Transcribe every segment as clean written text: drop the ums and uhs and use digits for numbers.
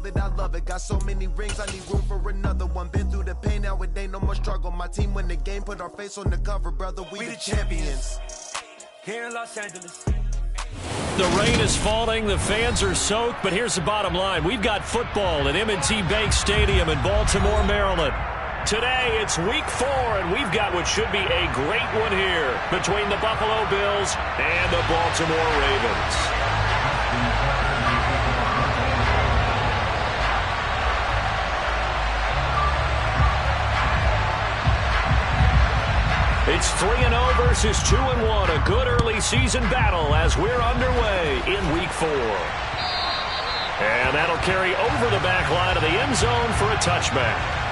it, I love it. Got so many rings, I need room for another one. Been through the pain, now it ain't no more struggle. My team win the game, put our face on the cover, brother. We the champions. Here in Los Angeles. The rain is falling, the fans are soaked, but here's the bottom line. We've got football at M&T Bank Stadium in Baltimore, Maryland. Today, it's week 4, and we've got what should be a great one here between the Buffalo Bills and the Baltimore Ravens. It's 3-0 versus 2-1, a good early season battle as we're underway in week 4. And that'll carry over the back line of the end zone for a touchback.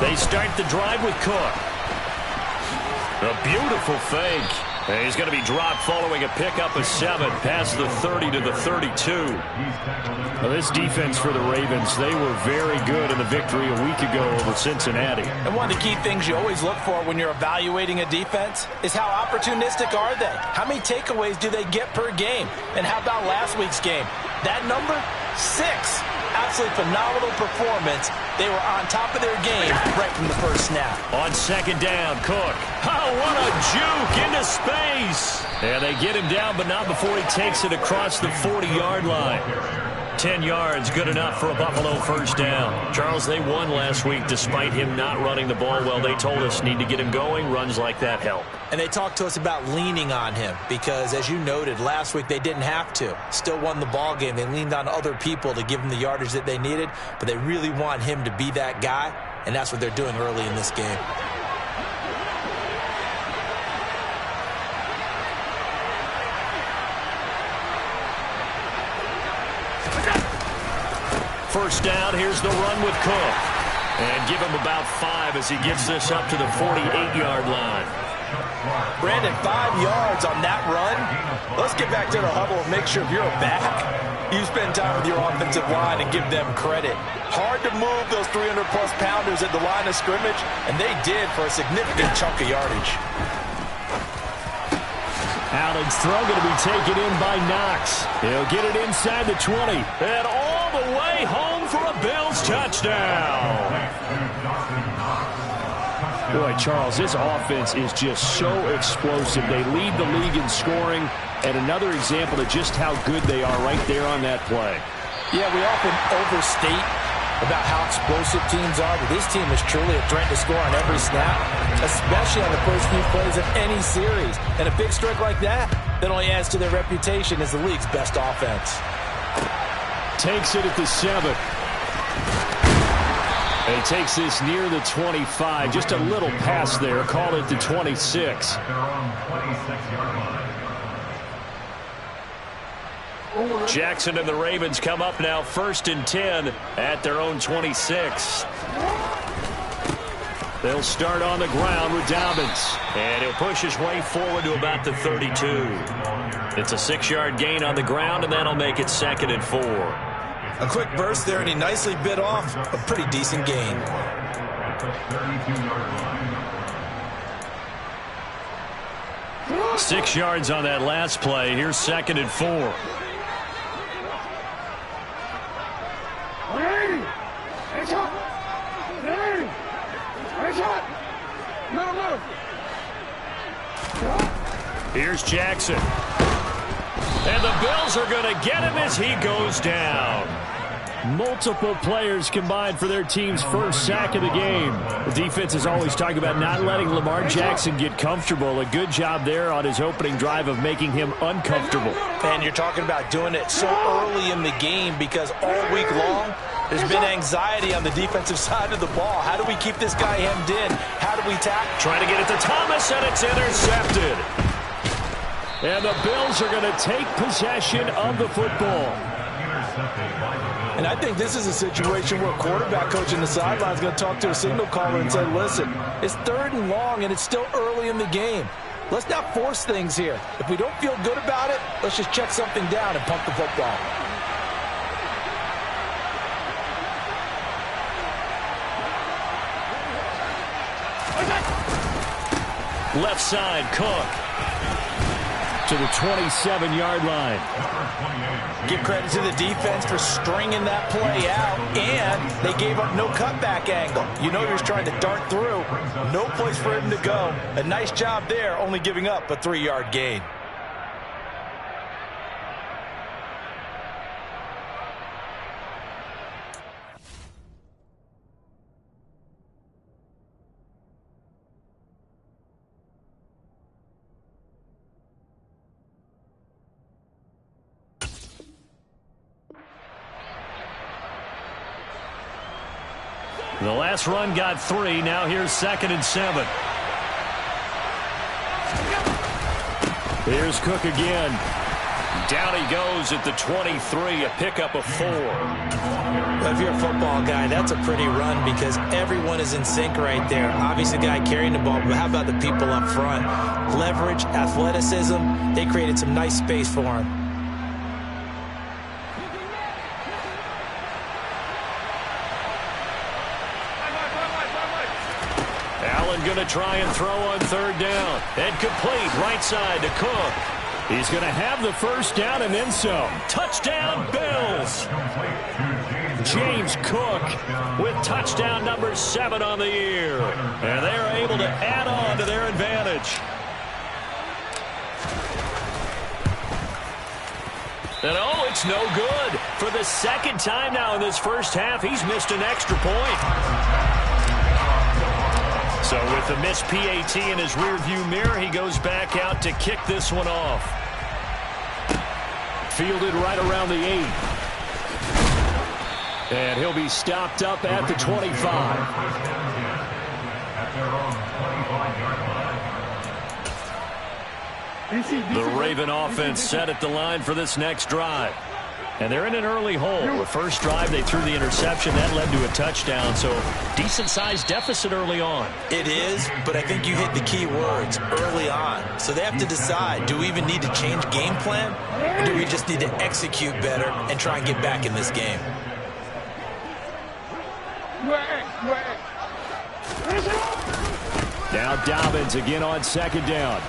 They start the drive with Cook. A beautiful fake. And he's going to be dropped following a pickup of 7 past the 30 to the 32. Well, this defense for the Ravens, they were very good in the victory a week ago over Cincinnati. And one of the key things you always look for when you're evaluating a defense is how opportunistic are they? How many takeaways do they get per game? And how about last week's game? That number? 6. Absolutely phenomenal performance. They were on top of their game right from the first snap. On second down, Cook. Oh, what a juke into space. And they get him down, but not before he takes it across the 40-yard line. 10 yards, good enough for a Buffalo first down. Charles, they won last week despite him not running the ball well. They told us need to get him going. Runs like that help. And they talked to us about leaning on him because, as you noted, last week they didn't have to. Still won the ball game. They leaned on other people to give them the yardage that they needed, but they really want him to be that guy, and that's what they're doing early in this game. First down, here's the run with Cook. And give him about 5 as he gives this up to the 48-yard line. Brandon, 5 yards on that run. Let's get back to the huddle and make sure if you're a back, you spend time with your offensive line and give them credit. Hard to move those 300-plus pounders at the line of scrimmage, and they did for a significant chunk of yardage. Allen's throw going to be taken in by Knox. He'll get it inside the 20. And all the way home for a Bills touchdown. Boy, Charles, this offense is just so explosive. They lead the league in scoring, and another example of just how good they are right there on that play. Yeah, we often overstate about how explosive teams are, but this team is truly a threat to score on every snap, especially on the first few plays of any series. And a big streak like that only adds to their reputation as the league's best offense. Takes it at the 7. And he takes this near the 25. Just a little pass there. Call it the 26. Jackson and the Ravens come up now 1st and 10 at their own 26. They'll start on the ground with Dobbins. And he'll push his way forward to about the 32. It's a 6-yard gain on the ground, and that'll make it 2nd and 4. A quick burst there, and he nicely bit off a pretty decent gain. Six yards on that last play. Here's 2nd and 4. Here's Jackson. And the Bills are going to get him as he goes down. Multiple players combined for their team's first sack of the game. The defense is always talking about not letting Lamar Jackson get comfortable. A good job there on his opening drive of making him uncomfortable. And you're talking about doing it so early in the game because all week long there's been anxiety on the defensive side of the ball. How do we keep this guy hemmed in? How do we tackle? Trying to get it to Thomas, and it's intercepted. And the Bills are going to take possession of the football. And I think this is a situation where a quarterback coach in the sideline is going to talk to a signal caller and say, listen, it's 3rd and long, and it's still early in the game. Let's not force things here. If we don't feel good about it, let's just check something down and pump the football. Left side, Cook to the 27-yard line. Give credit to the defense for stringing that play out, and they gave up no cutback angle. You know he was trying to dart through. No place for him to go. A nice job there, only giving up a 3-yard gain. The last run got 3. Now here's 2nd and 7. Here's Cook again. Down he goes at the 23, a pickup of 4. Well, if you're a football guy, that's a pretty run because everyone is in sync right there. Obviously, the guy carrying the ball, but how about the people up front? Leverage, athleticism, they created some nice space for him. Going to try and throw on 3rd down. And complete right side to Cook. He's going to have the first down and then some. Touchdown, Bills. James Cook with touchdown number 7 on the year. And they're able to add on to their advantage. And oh, it's no good. For the 2nd time now in this first half, he's missed an extra point. So with the missed PAT in his rearview mirror, he goes back out to kick this one off. Fielded right around the 8. And he'll be stopped up at the 25. The Raven offense set at the line for this next drive. And they're in an early hole. The first drive, they threw the interception. That led to a touchdown, so decent-sized deficit early on. It is, but I think you hit the key words, early on. So they have to decide, do we even need to change game plan? Or do we just need to execute better and try and get back in this game? Now Dobbins again on 2nd down.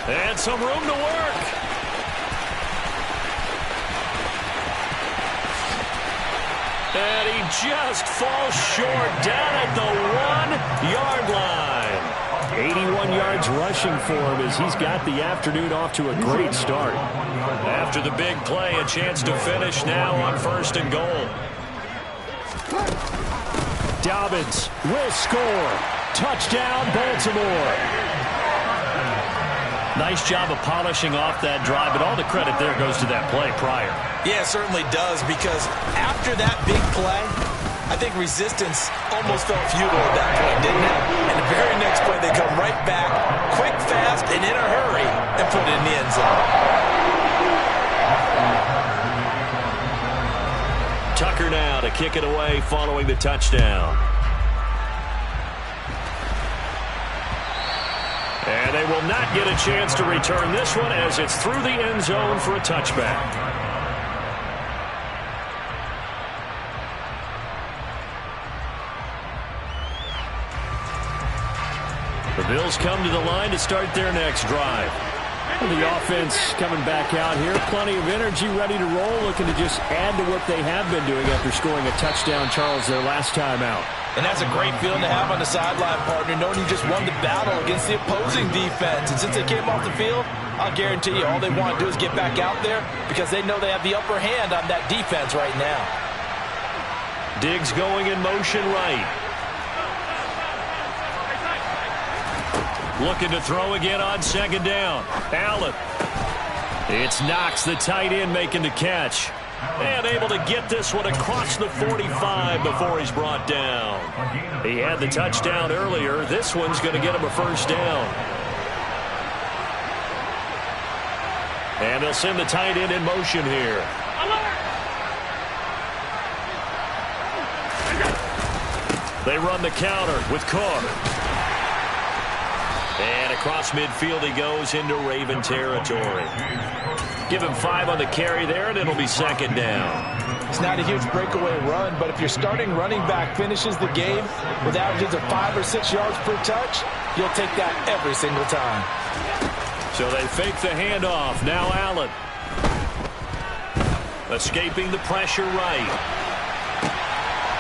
And some room to work. And he just falls short down at the 1-yard line. 81 yards rushing for him as he's got the afternoon off to a great start. After the big play, a chance to finish now on 1st and goal. Dobbins will score. Touchdown, Baltimore. Nice job of polishing off that drive, but all the credit there goes to that play prior. Yeah, it certainly does, because after that big play, I think resistance almost felt futile at that point, didn't it? And the very next play, they come right back, quick, fast, and in a hurry, and put it in the end zone. Tucker now to kick it away following the touchdown. And they will not get a chance to return this one as it's through the end zone for a touchback. The Bills come to the line to start their next drive. The offense coming back out here. Plenty of energy, ready to roll, looking to just add to what they have been doing after scoring a touchdown, Charles, their last time out. And that's a great feeling to have on the sideline, partner, knowing you just won the battle against the opposing defense. And since they came off the field, I'll guarantee you all they want to do is get back out there because they know they have the upper hand on that defense right now. Diggs going in motion right. Looking to throw again on 2nd down. Allen. It's Knox, the tight end, making the catch. And able to get this one across the 45 before he's brought down. He had the touchdown earlier. This one's going to get him a first down. And they'll send the tight end in motion here. They run the counter with Cook. And across midfield he goes into Raven territory. Give him 5 on the carry there, and it'll be second down. It's not a huge breakaway run, but if your starting running back finishes the game with averages of 5 or 6 yards per touch, you'll take that every single time. So they fake the handoff. Now Allen. Escaping the pressure right.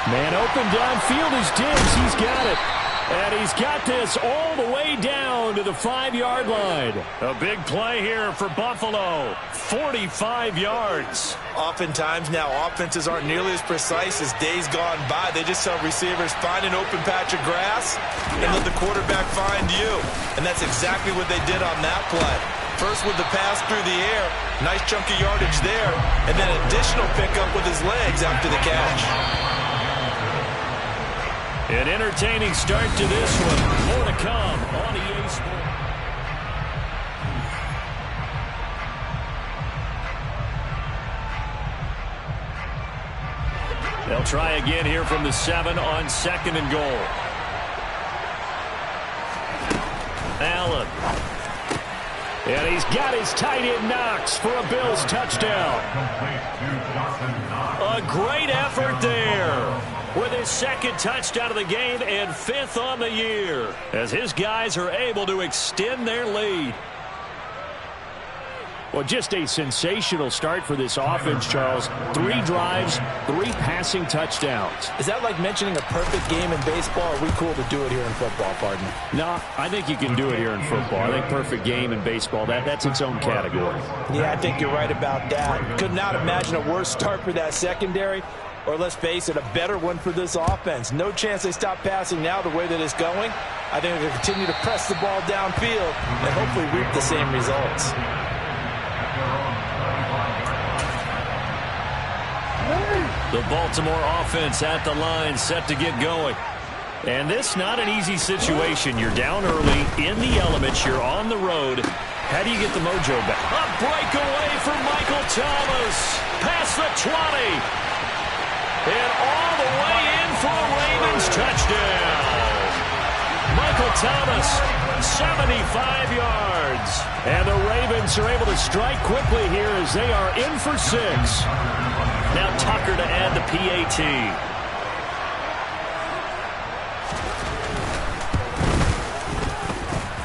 Man open downfield is Diggs. He's got it. And he's got this all the way down to the 5-yard line. A big play here for Buffalo. 45 yards. Oftentimes now offenses aren't nearly as precise as days gone by. They just tell receivers, find an open patch of grass and let the quarterback find you. And that's exactly what they did on that play. First with the pass through the air, nice chunk of yardage there, and then additional pickup with his legs after the catch. An entertaining start to this one. More to come on EA Sports. They'll try again here from the 7 on 2nd and goal. Allen. And he's got his tight end Knox for a Bills touchdown. A great effort there with his 2nd touchdown of the game and 5th on the year as his guys are able to extend their lead. Well, just a sensational start for this offense, Charles. 3 drives, 3 passing touchdowns. Is that like mentioning a perfect game in baseball, or are we cool to do it here in football, partner? No, I think you can do it here in football. I think perfect game in baseball, that's its own category. Yeah, I think you're right about that. Could not imagine a worse start for that secondary, or let's face it, a better one for this offense. No chance they stop passing now the way that it's going. I think they'll continue to press the ball downfield and hopefully reap the same results. The Baltimore offense at the line, set to get going. And this not an easy situation. You're down early, in the elements, you're on the road. How do you get the mojo back? A breakaway for Michael Thomas. Past the 20. And all the way in for a Ravens touchdown. Michael Thomas, 75 yards. And the Ravens are able to strike quickly here as they are in for 6. Now Tucker to add the PAT.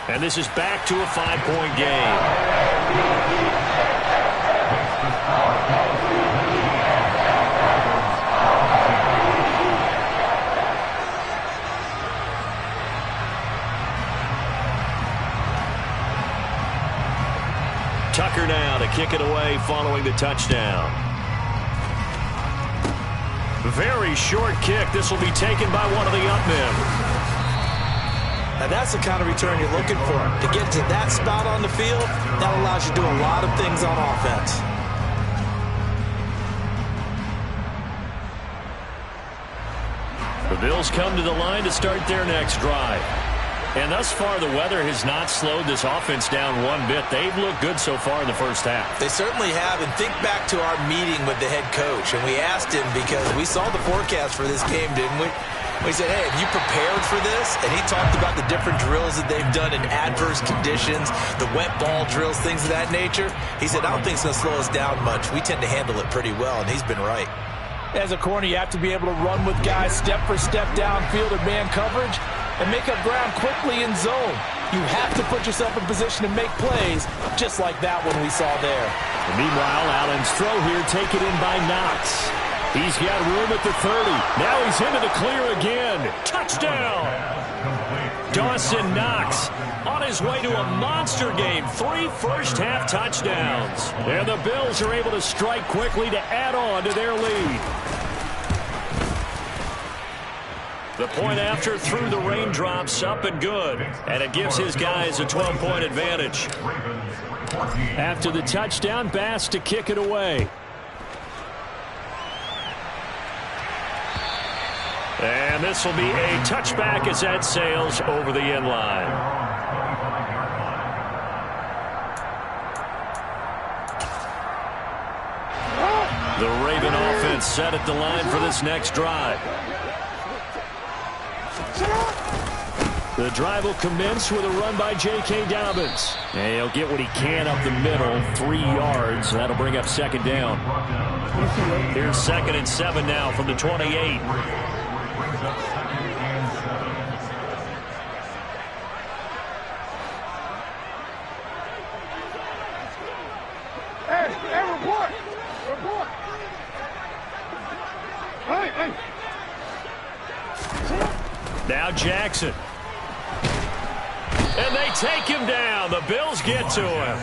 And this is back to a 5-point game. Tucker now to kick it away following the touchdown. Very short kick. This will be taken by one of the up men. Now that's the kind of return you're looking for. To get to that spot on the field, that allows you to do a lot of things on offense. The Bills come to the line to start their next drive. And thus far, the weather has not slowed this offense down one bit. They've looked good so far in the first half. They certainly have. And think back to our meeting with the head coach. And we asked him because we saw the forecast for this game, didn't we? We said, hey, have you prepared for this? And he talked about the different drills that they've done in adverse conditions, the wet ball drills, things of that nature. He said, I don't think it's going to slow us down much. We tend to handle it pretty well, and he's been right. As a corner, you have to be able to run with guys step for step downfield in man coverage and make up ground quickly in zone. You have to put yourself in position to make plays, just like that one we saw there. And meanwhile, Allen's throw here taken in by Knox. He's got room at the 30. Now he's into the clear again. Touchdown! Dawson Knox on his way to a monster game. 3 first-half touchdowns. And the Bills are able to strike quickly to add on to their lead. The point after through the raindrops, up and good. And it gives his guys a 12-point advantage. After the touchdown, Bass to kick it away. And this will be a touchback as that sails over the end line. The Raven offense set at the line for this next drive. The drive will commence with a run by J.K. Dobbins. And he'll get what he can up the middle, 3 yards. That'll bring up second down. Here's 2nd and 7 now from the 28. Now Jackson. And they take him down. The Bills get to him.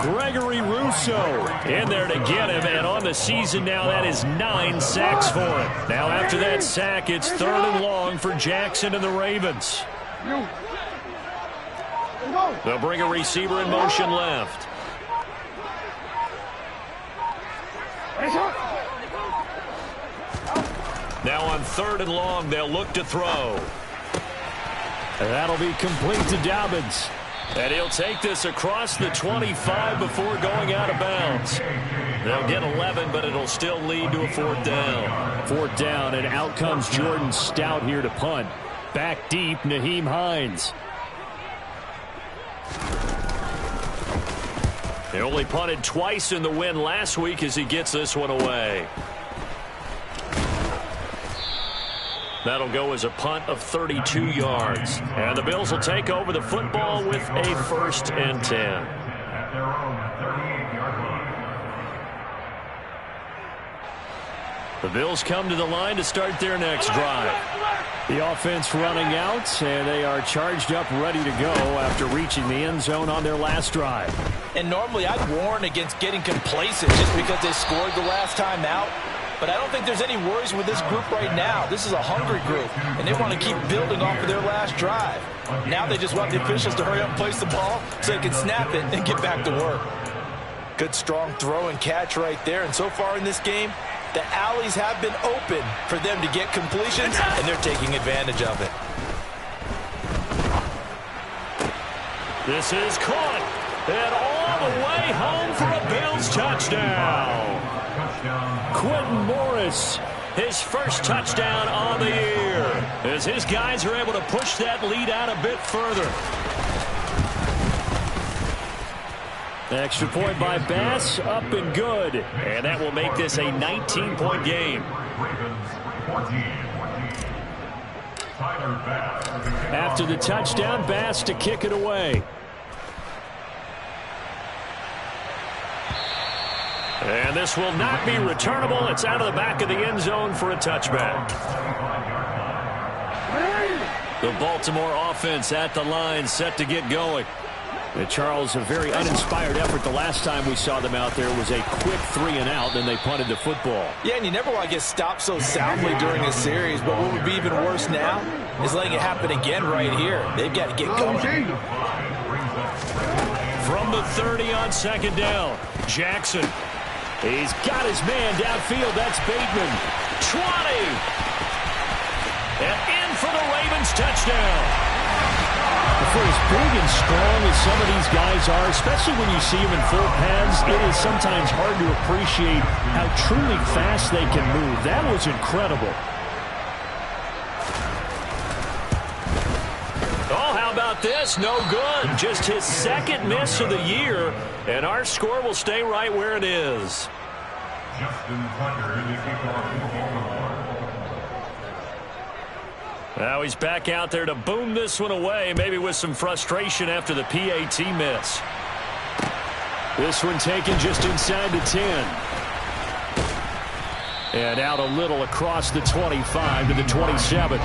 Gregory Rousseau in there to get him. And on the season now, that is 9 sacks for him. Now after that sack, it's 3rd and long for Jackson and the Ravens. They'll bring a receiver in motion left. Now on 3rd and long, they'll look to throw. And that'll be complete to Dobbins. And he'll take this across the 25 before going out of bounds. They'll get 11, but it'll still lead to a 4th down. 4th down, and out comes Jordan Stout here to punt. Back deep, Nyheim Hines. He only punted twice in the win last week as he gets this one away. That'll go as a punt of 32 yards. And the Bills will take over the football with a 1st and 10. The Bills come to the line to start their next drive. The offense running out, and they are charged up, ready to go after reaching the end zone on their last drive. And normally I'd warn against getting complacent just because they scored the last time out. But I don't think there's any worries with this group right now. This is a hungry group, and they want to keep building off of their last drive. Now they just want the officials to hurry up and place the ball so they can snap it and get back to work. Good, strong throw and catch right there. And so far in this game, the alleys have been open for them to get completions, and they're taking advantage of it. This is caught, and all the way home for a Bills touchdown. Quentin Morris, his first touchdown on the year, as his guys are able to push that lead out a bit further. The extra point by Bass, up and good. And that will make this a 19-point game. After the touchdown, Bass to kick it away. And this will not be returnable. It's out of the back of the end zone for a touchback. The Baltimore offense at the line, set to get going. And Charles, a very uninspired effort the last time we saw them out there was a quick 3-and-out, then they punted the football. Yeah, and you never want to get stopped so soundly during a series, but what would be even worse now is letting it happen again right here. They've got to get going. From the 30 on 2nd down, Jackson. He's got his man downfield. That's Bateman. 20. And in for the Ravens touchdown. For as big and strong as some of these guys are, especially when you see them in full pads, it is sometimes hard to appreciate how truly fast they can move. That was incredible. Oh, how about this? No good. Just his 2nd miss of the year, and our score will stay right where it is. Now he's back out there to boom this one away, maybe with some frustration after the PAT miss. This one taken just inside the 10. And out a little across the 25 to the 27.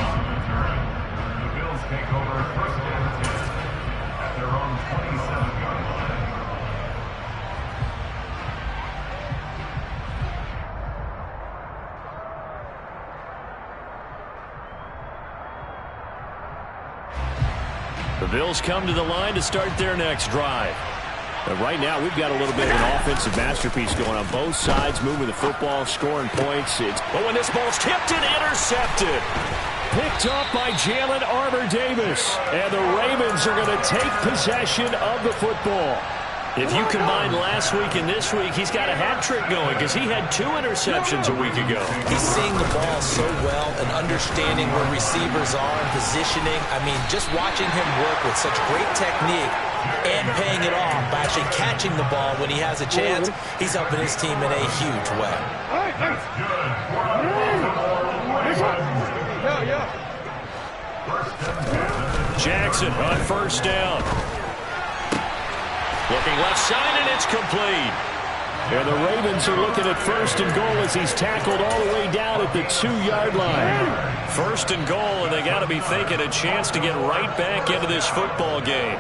The Bills come to the line to start their next drive. But right now, we've got a little bit of an offensive masterpiece going on both sides, moving the football, scoring points. But when this ball's tipped and intercepted. Picked up by Jalen Armour-Davis. And the Ravens are going to take possession of the football. If you combine last week and this week, he's got a hat trick going because he had 2 interceptions a week ago. He's seeing the ball so well and understanding where receivers are and positioning. I mean, just watching him work with such great technique and paying it off by actually catching the ball when he has a chance, he's helping his team in a huge way. Jackson on first down. Looking left side, and it's complete. And the Ravens are looking at first and goal as he's tackled all the way down at the 2-yard line. First and goal, and they got to be thinking a chance to get right back into this football game.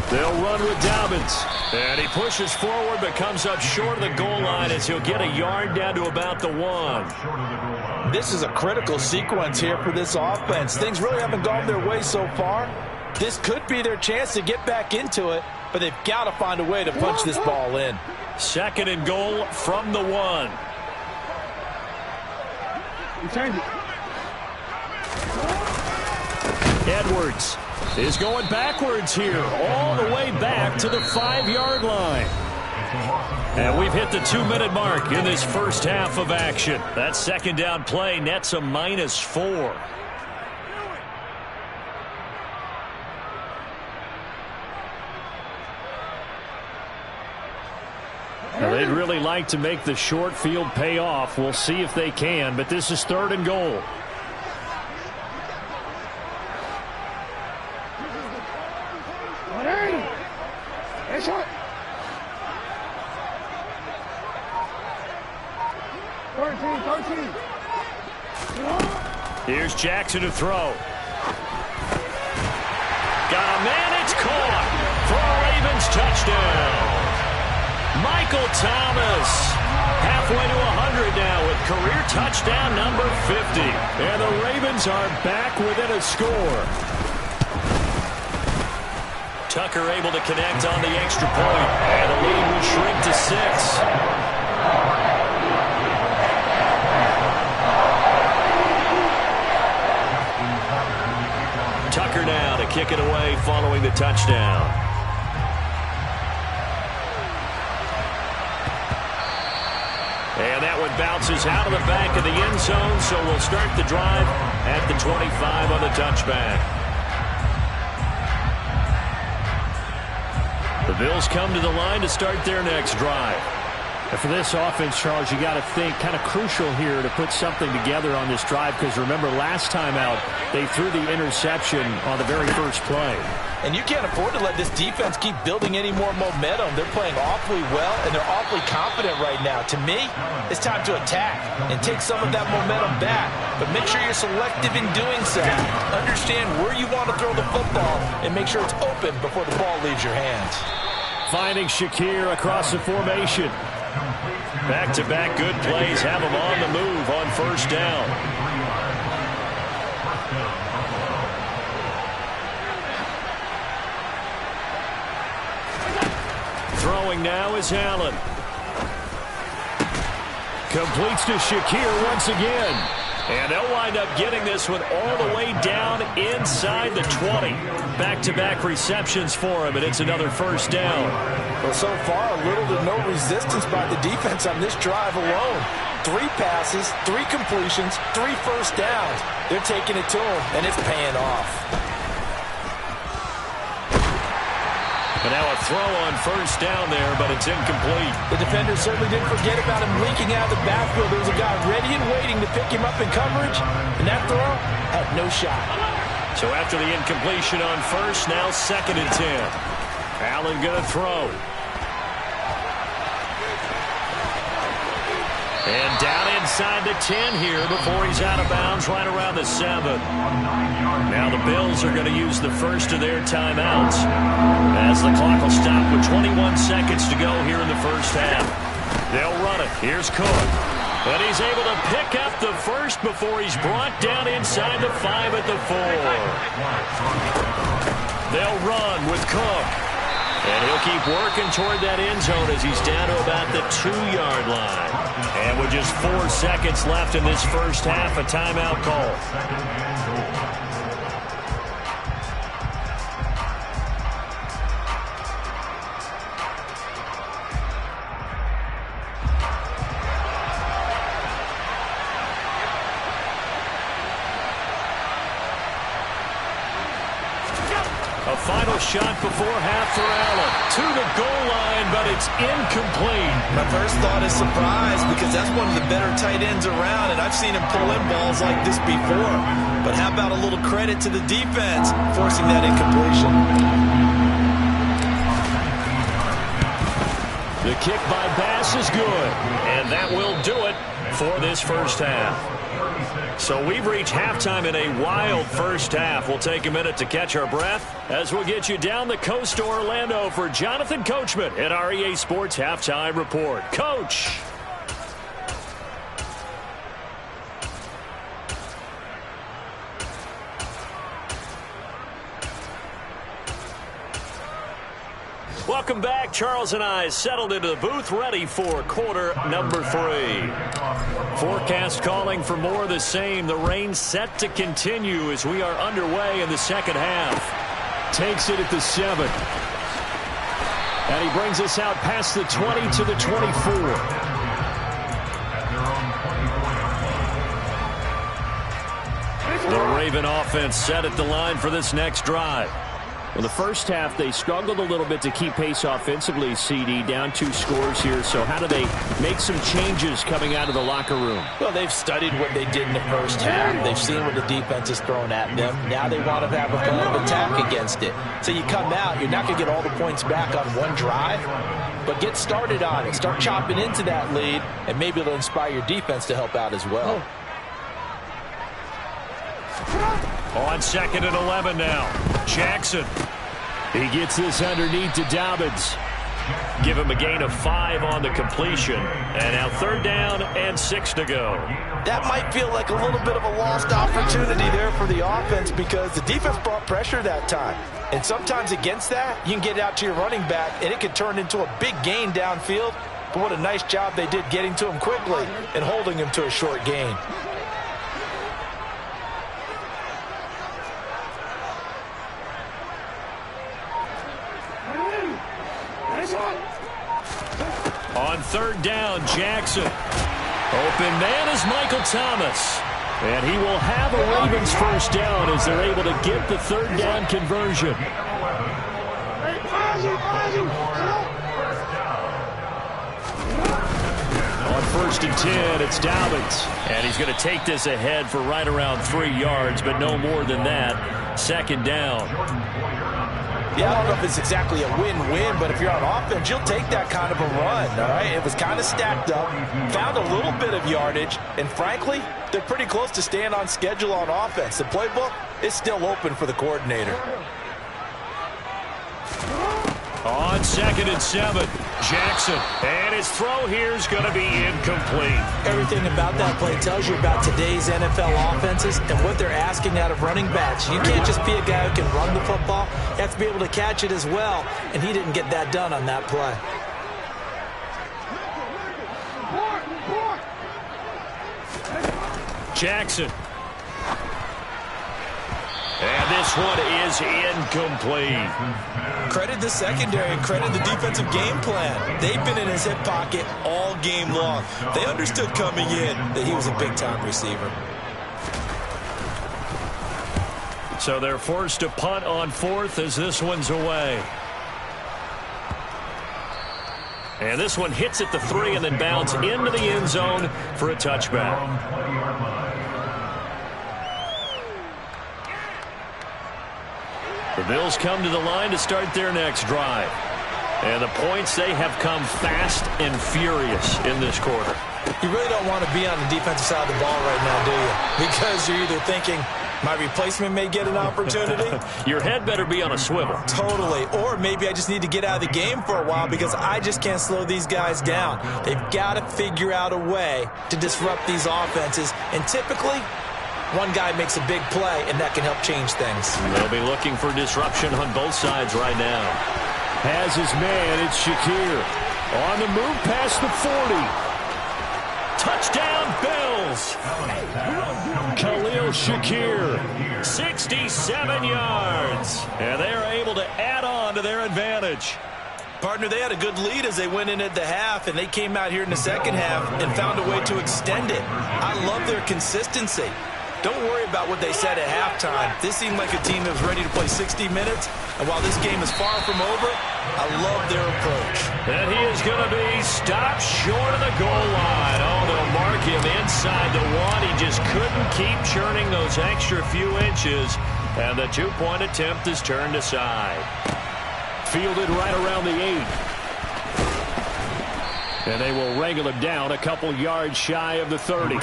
They'll run with Dobbins. And he pushes forward but comes up short of the goal line as he'll get a yard down to about the 1. This is a critical sequence here for this offense. Things really haven't gone their way so far. This could be their chance to get back into it, but they've got to find a way to punch this ball in. Second and goal from the 1. Edwards is going backwards here, all the way back to the 5-yard line. And we've hit the 2-minute mark in this first half of action. That second down play nets a -4. Now, they'd really like to make the short field pay off. We'll see if they can, but this is third and goal. Here's Jackson to throw. Got a man, it's caught for a Ravens touchdown. Michael Thomas, halfway to 100 now with career touchdown number 50. And the Ravens are back within a score. Tucker able to connect on the extra point, and the lead will shrink to 6. Tucker now to kick it away following the touchdown. And that one bounces out of the back of the end zone, so we'll start the drive at the 25 on the touchback. The Bills come to the line to start their next drive. And for this offense, Charles, you got to think kind of crucial here to put something together on this drive, because remember last time out they threw the interception on the very first play. And you can't afford to let this defense keep building any more momentum. They're playing awfully well, and they're awfully confident right now. To me, it's time to attack and take some of that momentum back. But make sure you're selective in doing so. Understand where you want to throw the football and make sure it's open before the ball leaves your hands. Finding Shakir across the formation. Back-to-back good plays have him on the move on first down. Throwing now is Allen. Completes to Shakir once again. And they'll wind up getting this one all the way down inside the 20. Back-to-back receptions for him, and it's another first down. Well, so far, little to no resistance by the defense on this drive alone. 3 passes, 3 completions, 3 first downs. They're taking it to him, and it's paying off. And now a throw on first down there, but it's incomplete. The defender certainly didn't forget about him leaking out of the backfield. There was a guy ready and waiting to pick him up in coverage, and that throw had no shot. So after the incompletion on first, now second and 10. Allen going to throw. And down inside the 10 here before he's out of bounds right around the 7. Now the Bills are going to use the first of their timeouts as the clock will stop with 21 seconds to go here in the first half. They'll run it. Here's Cook. And he's able to pick up the first before he's brought down inside the 5 at the 4. They'll run with Cook. And he'll keep working toward that end zone as he's down to about the 2-yard line. And with just 4 seconds left in this first half, a timeout call. A final shot before half for Allen. To the goal line, but it's incomplete. My first thought is surprise because that's one of the better tight ends around, and I've seen him pull in balls like this before. But how about a little credit to the defense forcing that incompletion? The kick by Bass is good, and that will do it for this first half. So we've reached halftime in a wild first half. We'll take a minute to catch our breath as we'll get you down the coast to Orlando for Jonathan Coachman at our EA Sports Halftime Report. Coach. Welcome back. Charles and I settled into the booth, ready for quarter number 3. Forecast calling for more of the same. The rain set to continue as we are underway in the second half. Takes it at the 7. And he brings us out past the 20 to the 24. The Raven offense set at the line for this next drive. Well, the first half, they struggled a little bit to keep pace offensively, CD, down 2 scores here. So how do they make some changes coming out of the locker room? Well, they've studied what they did in the first half. They've seen what the defense is throwing at them. Now they want to have a plan of attack against it. So you come out, you're not going to get all the points back on one drive, but get started on it. Start chopping into that lead, and maybe it'll inspire your defense to help out as well. On 2nd and 11 now. Jackson. He gets this underneath to Dobbins. Give him a gain of 5 on the completion. And now 3rd down and 6 to go. That might feel like a little bit of a lost opportunity there for the offense because the defense brought pressure that time. And sometimes against that, you can get out to your running back, and it can turn into a big gain downfield. But what a nice job they did getting to him quickly and holding him to a short gain. On 3rd down, Jackson. Open man is Michael Thomas. And he will have a Ravens first down as they're able to get the 3rd down conversion. On 1st and 10, it's Dobbins. And he's going to take this ahead for right around 3 yards, but no more than that. 2nd down. Yeah, I don't know if it's exactly a win-win, but if you're on offense, you'll take that kind of a run, all right? It was kind of stacked up, found a little bit of yardage, and frankly, they're pretty close to staying on schedule on offense. The playbook is still open for the coordinator. On 2nd and 7, Jackson. And his throw here is going to be incomplete. Everything about that play tells you about today's NFL offenses and what they're asking out of running backs. You can't just be a guy who can run the football. You have to be able to catch it as well, and he didn't get that done on that play. Jackson. And this one is incomplete. Credit the secondary and credit the defensive game plan. They've been in his hip pocket all game long. They understood coming in that he was a big-time receiver. So they're forced to punt on 4th as this one's away. And this one hits at the 3 and then bounds into the end zone for a touchback. The Bills come to the line to start their next drive. And the points, they have come fast and furious in this quarter. You really don't want to be on the defensive side of the ball right now, do you? Because you're either thinking, my replacement may get an opportunity. Your head better be on a swivel. Totally. Or maybe I just need to get out of the game for a while because I just can't slow these guys down. They've got to figure out a way to disrupt these offenses. And typically, one guy makes a big play, and that can help change things. They'll be looking for disruption on both sides right now. Has his man, it's Shakir. On the move past the 40. Touchdown, Bills. Khalil Shakir, 67 yards. And they're able to add on to their advantage. Partner, they had a good lead as they went in at the half, and they came out here in the second half and found a way to extend it. I love their consistency. Don't worry about what they said at halftime. This seemed like a team that was ready to play 60 minutes. And while this game is far from over, I love their approach. And he is going to be stopped short of the goal line. Oh, they'll mark him inside the one. He just couldn't keep churning those extra few inches. And the two-point attempt is turned aside. Fielded right around the 8. And they will wrangle him down a couple yards shy of the 30.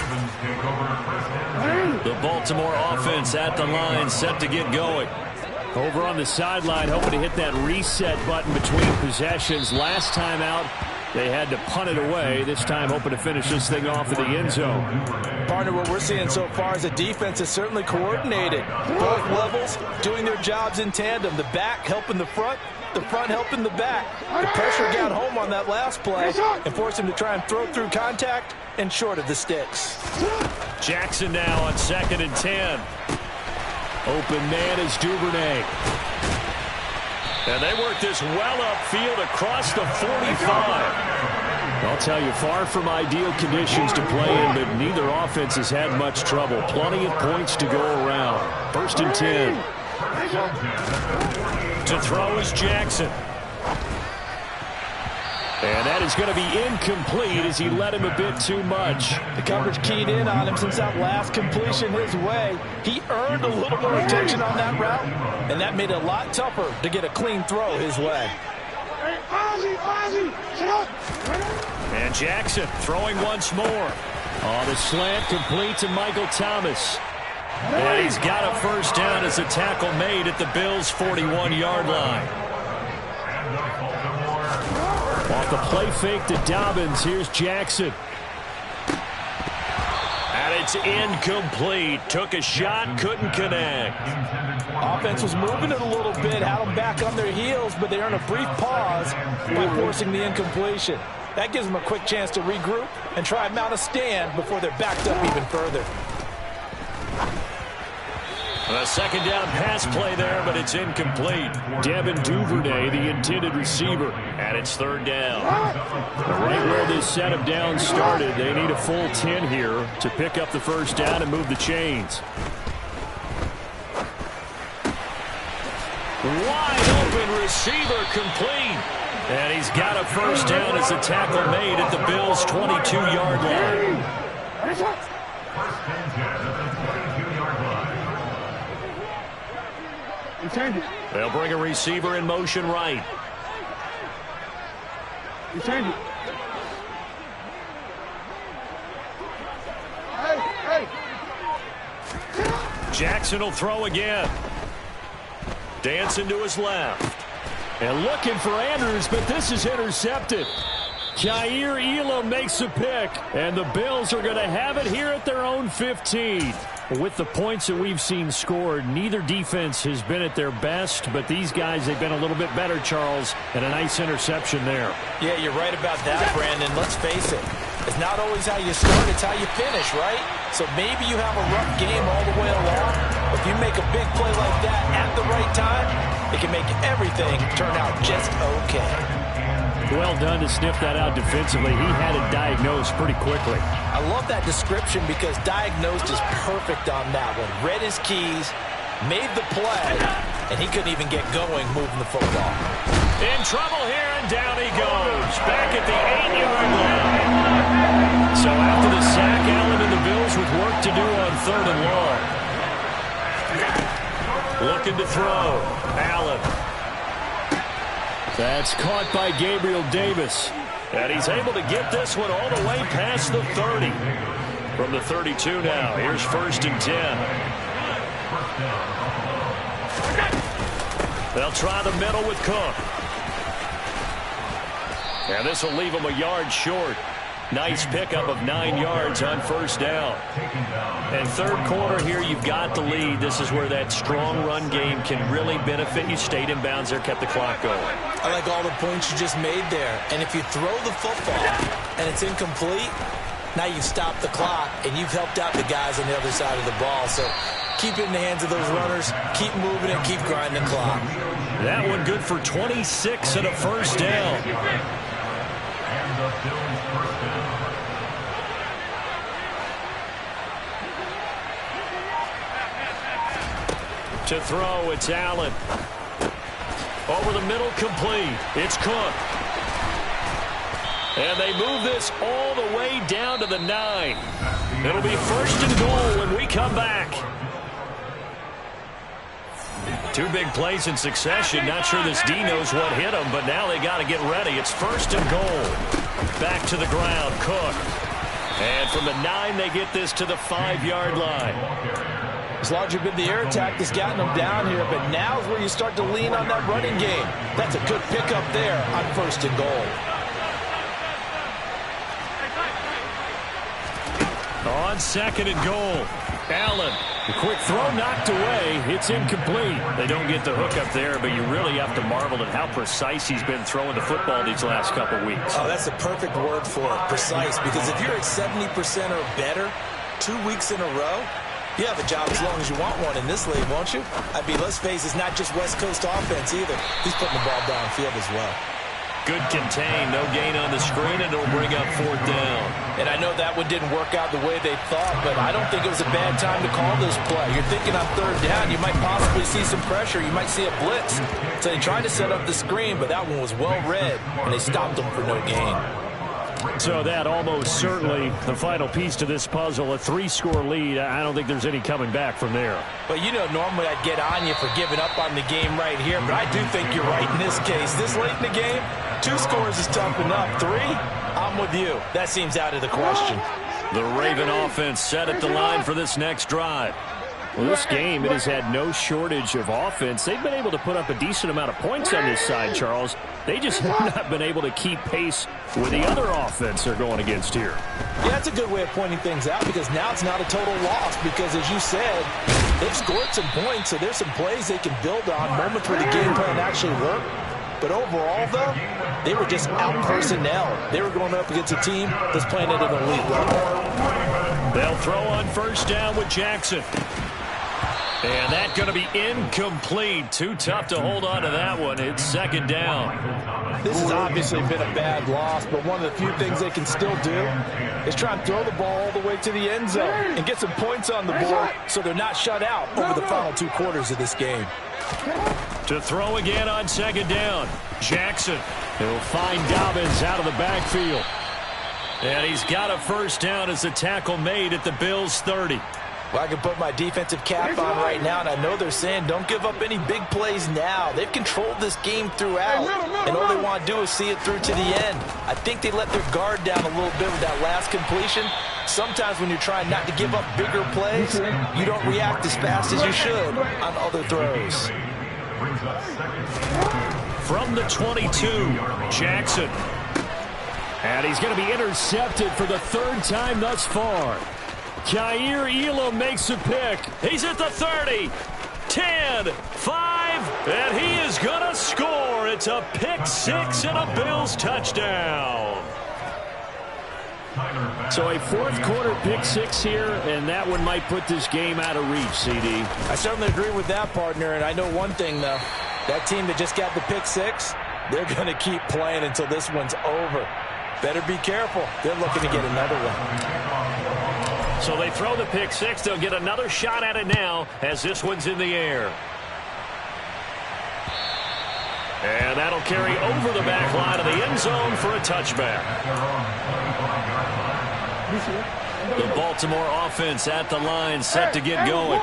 The Baltimore offense at the line, set to get going. Over on the sideline, hoping to hit that reset button between possessions. Last time out, they had to punt it away. This time hoping to finish this thing off in the end zone. Partner, what we're seeing so far is the defense is certainly coordinated. Both levels doing their jobs in tandem. The back helping the front helping the back. The pressure got home on that last play and forced him to try and throw through contact and short of the sticks. Jackson now on 2nd and 10. Open man is Duvernay. And they work this well upfield across the 45. I'll tell you, far from ideal conditions to play in, but neither offense has had much trouble. Plenty of points to go around. 1st and 10. To throw is Jackson. And that is going to be incomplete as he led him a bit too much. The coverage keyed in on him since that last completion his way. He earned a little more attention on that route, and that made it a lot tougher to get a clean throw his way. And Jackson throwing once more. Oh, the slant complete to Michael Thomas. And he's got a first down as a tackle made at the Bills' 41-yard line. Off the play fake to Dobbins, here's Jackson. And it's incomplete. Took a shot, couldn't connect. Offense was moving it a little bit, had them back on their heels, but they earned a brief pause by forcing the incompletion. That gives them a quick chance to regroup and try and mount a stand before they're backed up even further. A second down pass play there, but it's incomplete. Devin Duvernay, the intended receiver, and it's 3rd down. Right where this set of downs started, they need a full 10 here to pick up the first down and move the chains. Wide open receiver complete. And he's got a first down as a tackle made at the Bills' 22-yard line. They'll bring a receiver in motion right. Jackson will throw again. Dancing to his left. And looking for Andrews, but this is intercepted. Jair Elam makes a pick, and the Bills are going to have it here at their own 15. With the points that we've seen scored, neither defense has been at their best, but these guys, they've been a little bit better, Charles, and a nice interception there. Yeah, you're right about that, Brandon. Let's face it. It's not always how you start, it's how you finish, right? So maybe you have a rough game all the way along. If you make a big play like that at the right time, it can make everything turn out just okay. Well done to sniff that out defensively. He had it diagnosed pretty quickly. I love that description because diagnosed is perfect on that one. Read his keys, made the play, and he couldn't even get going moving the football. In trouble here, and down he goes. Back at the 8-yard line. So after the sack, Allen and the Bills with work to do on 3rd and long. Looking to throw. Allen. That's caught by Gabriel Davis. And he's able to get this one all the way past the 30. From the 32 now, here's 1st and 10. They'll try the middle with Cook. And this will leave him a yard short. Nice pickup of 9 yards on 1st down. And 3rd quarter here, you've got the lead. This is where that strong run game can really benefit you. Stayed in bounds there, kept the clock going. I like all the points you just made there. And if you throw the football and it's incomplete, now you've stopped the clock and you've helped out the guys on the other side of the ball. So keep it in the hands of those runners. Keep moving and keep grinding the clock. That one good for 26 and a 1st down. To throw, it's Allen. Over the middle, complete. It's Cook. And they move this all the way down to the 9. It'll be 1st and goal when we come back. 2 big plays in succession. Not sure this D knows what hit them, but now they got to get ready. It's 1st and goal. Back to the ground, Cook. And from the 9, they get this to the 5-yard line. It's largely been the air attack that's gotten them down here, but now's where you start to lean on that running game. That's a good pickup there on 1st and goal. On 2nd and goal, Allen. The quick throw knocked away. It's incomplete. They don't get the hook up there, but you really have to marvel at how precise he's been throwing the football these last couple weeks. Oh, that's the perfect word for it, precise, because if you're at 70% or better 2 weeks in a row, you have a job as long as you want one in this league, won't you? I mean, let's face it, it's not just West Coast offense either. He's putting the ball downfield as well. Good contain, no gain on the screen, and it'll bring up 4th down. And I know that one didn't work out the way they thought, but I don't think it was a bad time to call this play. You're thinking on 3rd down, you might possibly see some pressure. You might see a blitz. So they tried to set up the screen, but that one was well read, and they stopped them for no gain. So that almost certainly the final piece to this puzzle, a 3-score lead. I don't think there's any coming back from there. But, you know, normally I'd get on you for giving up on the game right here, but I do think you're right in this case. This late in the game, 2 scores is tough enough. 3, I'm with you. That seems out of the question. The Raven offense set at the line for this next drive. Well, this game, it has had no shortage of offense. They've been able to put up a decent amount of points on this side, Charles. They just have not been able to keep pace with the other offense they're going against here. Yeah, that's a good way of pointing things out because now it's not a total loss because, as you said, they've scored some points, so there's some plays they can build on, moments where the game plan actually worked. But overall, though, they were just out-personnel. They were going up against a team that's playing at an elite level. They'll throw on 1st down with Jackson. And that's going to be incomplete. Too tough to hold on to that one. It's 2nd down. This has obviously been a bad loss, but one of the few things they can still do is try and throw the ball all the way to the end zone and get some points on the board so they're not shut out over the final 2 quarters of this game. To throw again on 2nd down. Jackson. He'll find Dobbins out of the backfield. And he's got a 1st down as the tackle made at the Bills' 30. Well, I can put my defensive cap on right now, and I know they're saying don't give up any big plays now. They've controlled this game throughout, and all they want to do is see it through to the end. I think they let their guard down a little bit with that last completion. Sometimes when you're trying not to give up bigger plays, you don't react as fast as you should on other throws. From the 22, Jackson. And he's going to be intercepted for the 3rd time thus far. Kaiir Elam makes a pick. He's at the 30, 10, 5, and he is going to score. It's a pick 6 and a Bills touchdown. So a 4th quarter pick 6 here, and that one might put this game out of reach, CD. I certainly agree with that, partner, and I know one thing, though. That team that just got the pick 6, they're going to keep playing until this one's over. Better be careful. They're looking to get another one. So they throw the pick 6. They'll get another shot at it now as this one's in the air. And that'll carry over the back line of the end zone for a touchback. The Baltimore offense at the line, set to get going.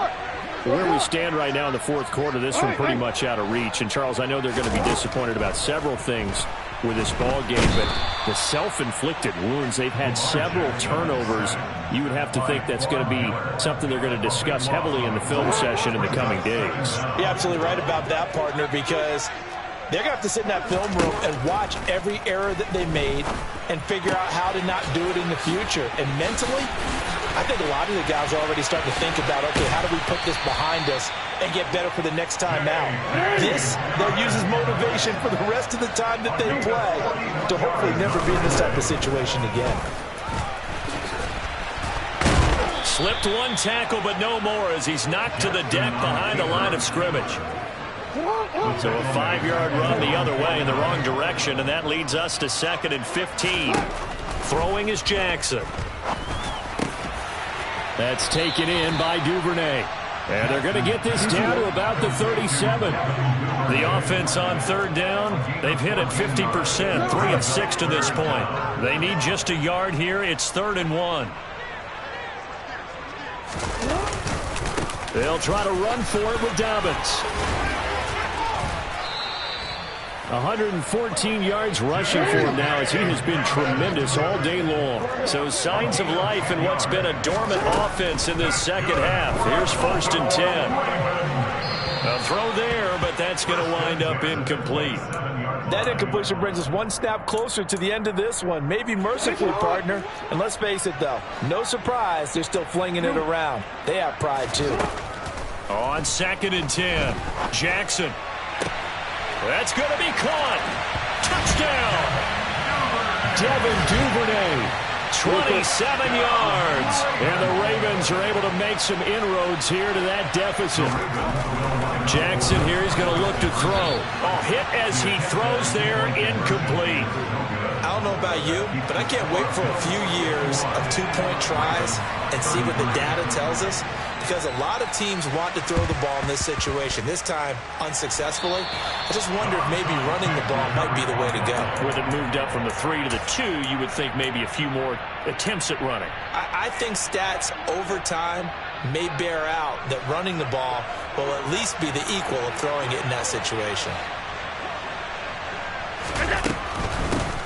Where we stand right now in the 4th quarter, this one pretty much out of reach. And, Charles, I know they're going to be disappointed about several things with this ball game, but the self-inflicted wounds, they've had several turnovers. You would have to think that's going to be something they're going to discuss heavily in the film session in the coming days. You're absolutely right about that, partner, because they're going to have to sit in that film room and watch every error that they made and figure out how to not do it in the future. And mentally, I think a lot of the guys are already starting to think about, okay, how do we put this behind us and get better for the next time out? This, they'll use as motivation for the rest of the time that they play to hopefully never be in this type of situation again. Slipped one tackle, but no more as he's knocked to the deck behind the line of scrimmage. So a 5-yard run the other way in the wrong direction, and that leads us to 2nd and 15. Throwing is Jackson. That's taken in by Duvernay. And they're going to get this down to about the 37. The offense on third down, they've hit it 50%, 3 of 6 to this point. They need just a yard here. It's 3rd and 1. They'll try to run for it with Dobbins. 114 yards rushing for him now as he has been tremendous all day long. So signs of life in what's been a dormant offense in this second half. Here's 1st and 10. A throw there, but that's going to wind up incomplete. That incompletion brings us one snap closer to the end of this one. Maybe mercifully, partner. And let's face it, though, no surprise, they're still flinging it around. They have pride, too. On 2nd and 10, Jackson. That's going to be caught. Touchdown. Devin Duvernay. 27 yards. And the Ravens are able to make some inroads here to that deficit. Jackson here, he's going to look to throw. Oh, hit as he throws there, incomplete. I don't know about you, but I can't wait for a few years of two-point tries and see what the data tells us, because a lot of teams want to throw the ball in this situation. This time, unsuccessfully. I just wonder if maybe running the ball might be the way to go. With it moved up from the 3 to the 2, you would think maybe a few more attempts at running. I think stats over time may bear out that running the ball will at least be the equal of throwing it in that situation.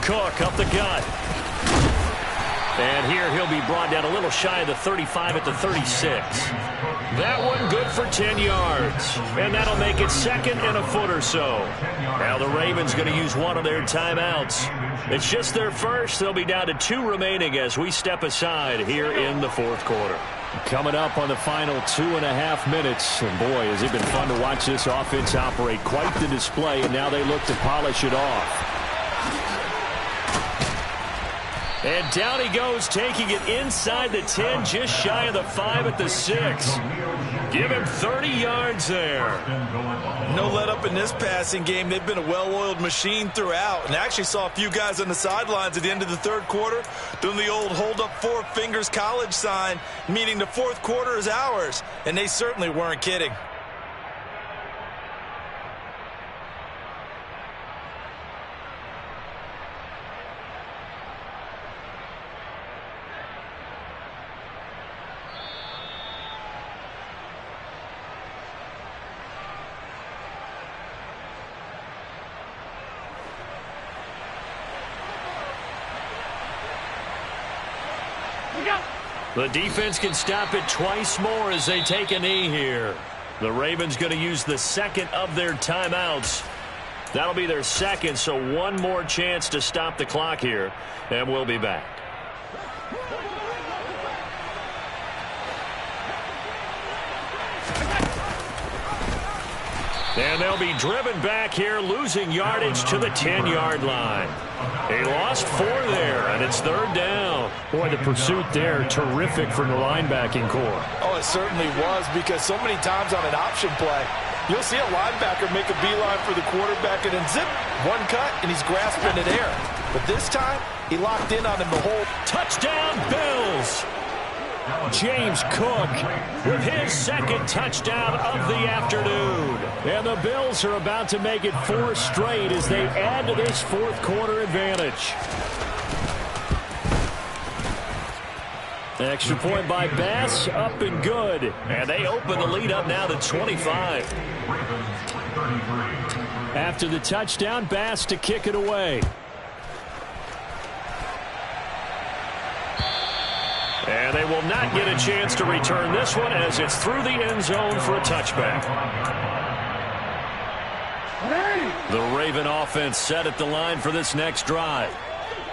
Cook up the gut. And here he'll be brought down a little shy of the 35 at the 36. That one good for 10 yards. And that'll make it 2nd and a foot or so. Now the Ravens going to use one of their timeouts. It's just their first. They'll be down to 2 remaining as we step aside here in the 4th quarter. Coming up on the final 2.5 minutes. And boy, has it been fun to watch this offense operate. Quite the display, and now they look to polish it off. And down he goes, taking it inside the 10, just shy of the 5 at the 6. Give him 30 yards there. No let up in this passing game. They've been a well-oiled machine throughout. And I actually saw a few guys on the sidelines at the end of the 3rd quarter doing the old hold up 4 fingers college sign, meaning the 4th quarter is ours. And they certainly weren't kidding. The defense can stop it twice more as they take a knee here. The Ravens going to use the 2nd of their timeouts. That'll be their 2nd, so one more chance to stop the clock here, and we'll be back. And they'll be driven back here, losing yardage to the 10-yard line. He lost 4 there, and it's 3rd down. Boy, the pursuit there, terrific from the linebacking core. Oh, it certainly was, because so many times on an option play, you'll see a linebacker make a beeline for the quarterback and then zip, one cut, and he's grasping it air. But this time, he locked in on him the whole. Touchdown, Bills! James Cook with his 2nd touchdown of the afternoon. And the Bills are about to make it 4 straight as they add to this 4th quarter advantage. Extra point by Bass, up and good. And they open the lead up now to 25. After the touchdown, Bass to kick it away. And they will not get a chance to return this one as it's through the end zone for a touchback. The Raven offense set at the line for this next drive.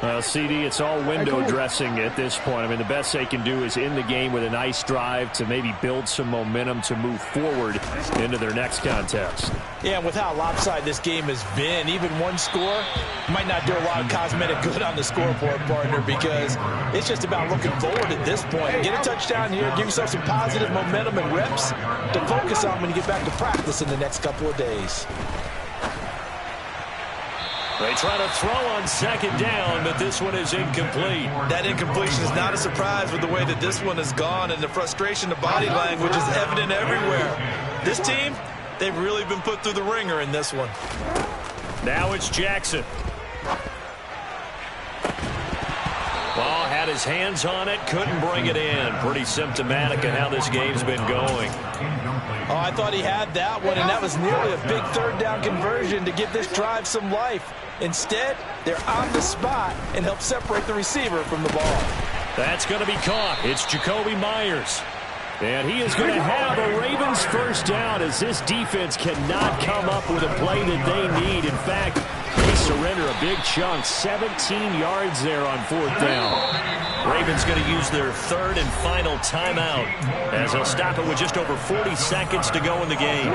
Well, CD, it's all window dressing at this point. I mean, the best they can do is in the game with a nice drive to maybe build some momentum to move forward into their next contest. Yeah, with how lopsided this game has been, even one score might not do a lot of cosmetic good on the scoreboard, partner, because it's just about looking forward at this point. Get a touchdown here, give yourself some positive momentum and reps to focus on when you get back to practice in the next couple of days. They try to throw on second down, but this one is incomplete. That incompletion is not a surprise with the way that this one has gone, and the frustration, the body language is evident everywhere. This team, they've really been put through the ringer in this one. Now it's Jackson. Ball had his hands on it, couldn't bring it in. Pretty symptomatic of how this game's been going. Oh, I thought he had that one, and that was nearly a big third down conversion to give this drive some life. Instead, they're on the spot and help separate the receiver from the ball. That's going to be caught. It's Jakobi Meyers. And he is going to have a Ravens first down as this defense cannot come up with a play that they need. In fact, they surrender a big chunk, 17 yards there on fourth down. Ravens going to use their third and final timeout as they'll stop it with just over 40 seconds to go in the game.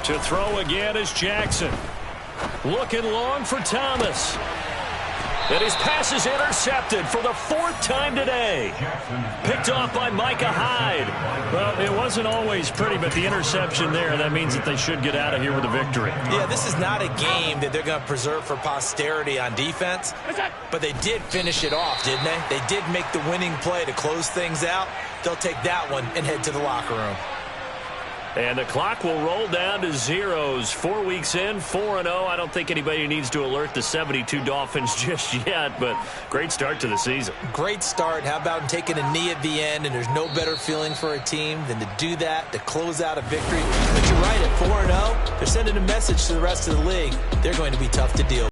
To throw again is Jackson. Looking long for Thomas. And his pass is intercepted for the fourth time today. Picked off by Micah Hyde. Well, it wasn't always pretty, but the interception there, that means that they should get out of here with a victory. Yeah, this is not a game that they're going to preserve for posterity on defense. But they did finish it off, didn't they? They did make the winning play to close things out. They'll take that one and head to the locker room. And the clock will roll down to zeros. 4 weeks in, 4-0. I don't think anybody needs to alert the 72 Dolphins just yet, but great start to the season. Great start. How about taking a knee at the end, and there's no better feeling for a team than to do that, to close out a victory. But you're right, at 4-0, they're sending a message to the rest of the league. They're going to be tough to deal with.